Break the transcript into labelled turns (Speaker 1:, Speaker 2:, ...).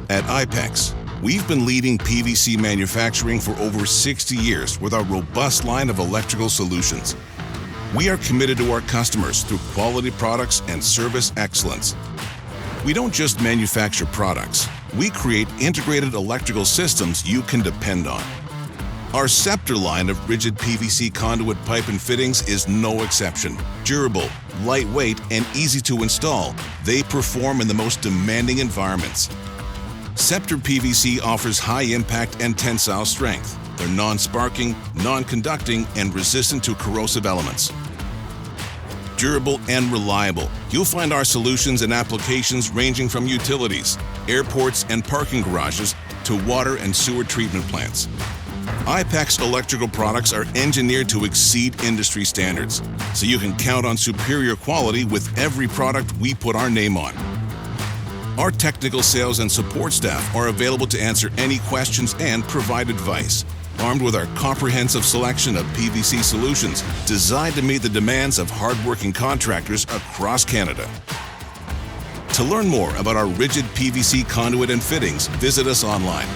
Speaker 1: At IPEX, we've been leading PVC manufacturing for over 60 years with our robust line of electrical solutions. We are committed to our customers through quality products and service excellence. We don't just manufacture products, we create integrated electrical systems you can depend on. Our Scepter line of rigid PVC conduit pipe and fittings is no exception. Durable, lightweight, and easy to install, they perform in the most demanding environments. Scepter PVC offers high impact and tensile strength. They're non-sparking, non-conducting, and resistant to corrosive elements. Durable and reliable, you'll find our solutions in applications ranging from utilities, airports and parking garages to water and sewer treatment plants. IPEX electrical products are engineered to exceed industry standards, so you can count on superior quality with every product we put our name on. Our technical sales and support staff are available to answer any questions and provide advice, armed with our comprehensive selection of PVC solutions designed to meet the demands of hardworking contractors across Canada. To learn more about our rigid PVC conduit and fittings, visit us online.